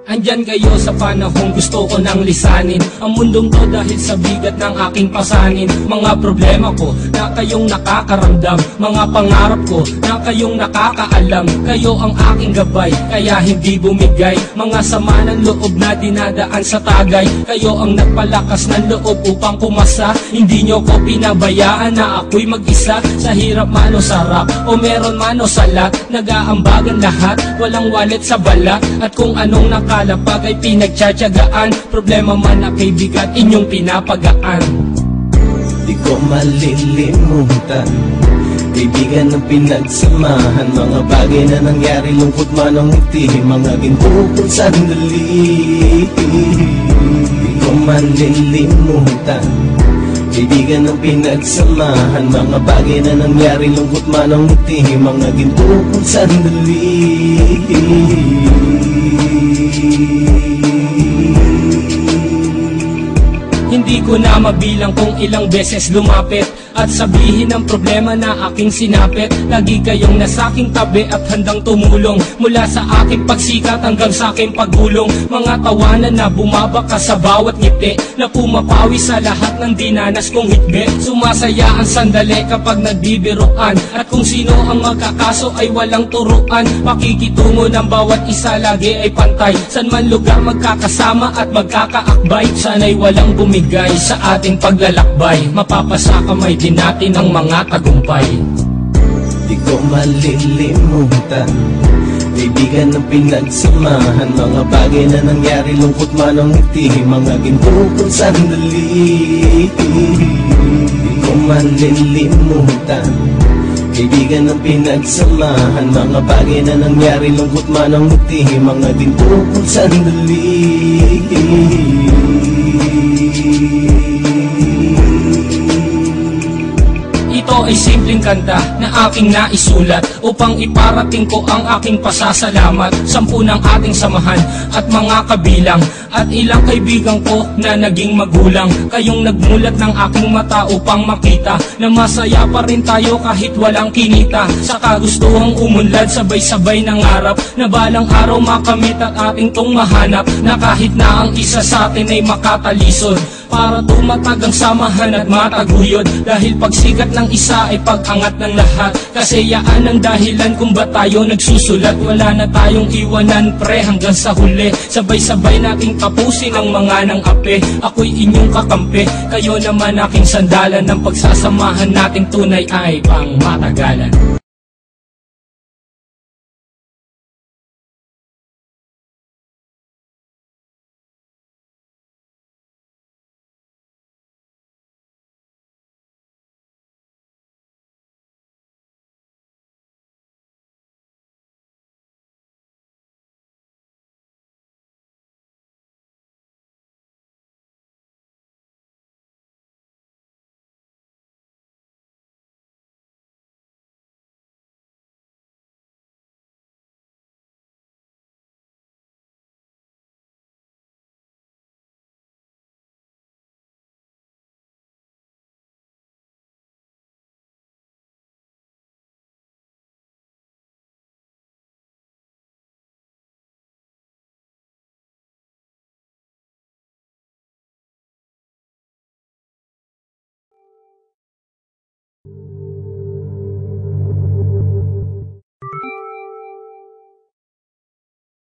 Andyan kayo sa panahong gusto ko nang lisanin ang mundong to dahil sa bigat ng aking pasanin. Mga problema ko na kayong nakakaramdam, mga pangarap ko na kayong nakakaalam. Kayo ang aking gabay, kaya hindi bumigay. Mga sama ng loob na dinadaan sa tagay, kayo ang nagpalakas ng loob upang pumasa. Hindi nyo ko pinabayaan na ako'y mag-isa. Sa hirap man o sarap, o meron man o salat, nag-aambagan lahat, walang walit sa balat. At kung anong nakalapag ay pinagtsatsagaan, problema man na kay bigat inyong pinapagaan. Di ko malilimutan, kaibigan ng pinagsamahan, mga bagay na nangyari, lungkot man ang ngiti, mga ginto kong sandali. Di ko malilimutan, kaibigan ng pinagsamahan, mga bagay na nangyari, lungkot man ang ngiti, mga ginto kong sandali. Hindi ko na mabilang kung ilang beses lumapit at sabihin ang problema na aking sinapit. Lagi kayong nasa aking tabi at handang tumulong, mula sa aking pagsikat hanggang sa aking pagulong. Mga tawanan na bumabaka sa bawat ngiti, na pumapawi sa lahat ng dinanas kong hitbit. Sumasaya ang sandali kapag nagbibiruan, at kung sino ang magkakaso ay walang turuan. Pakikitungo ng bawat isa lagi ay pantay, san man lugar magkakasama at magkakaakbay. Sana'y walang bumigay sa ating paglalakbay, mapapasa kamay din natin ang mga tagumpay. Di ko malilimutan, kaibigan ng pinagsamahan, mga bagay na nangyari, lungkot man ang ngiti, mga ginto kong sandali. Di ko malilimutan, kaibigan ng pinagsamahan, mga bagay na nangyari, lungkot man ang ngiti, mga ginto kong sandali. Ito ay simpleng kanta na aking naisulat upang iparating ko ang aking pasasalamat. 10 ng ating samahan at mga kabilang, at ilang kaibigan ko na naging magulang. Kayong nagmulat ng aking mata upang makita na masaya pa rin tayo kahit walang kinita. Sa kagustuhang umunlad, sabay-sabay nangarap na balang araw makamit at ating tong mahanap, na kahit na ang isa sa atin ay makatalisod, para tumatag ang samahan at mataguyod. Dahil pagsikat ng isa ay pag-angat ng lahat, kasi yaan ang dahilan kung ba tayo nagsusulat. Wala na tayong iwanan pre hanggang sa huli, sabay-sabay nating tapusin ang mga nang ape. Ako'y inyong kakampi, kayo naman aking sandalan, ng pagsasamahan nating tunay ay pang matagalan.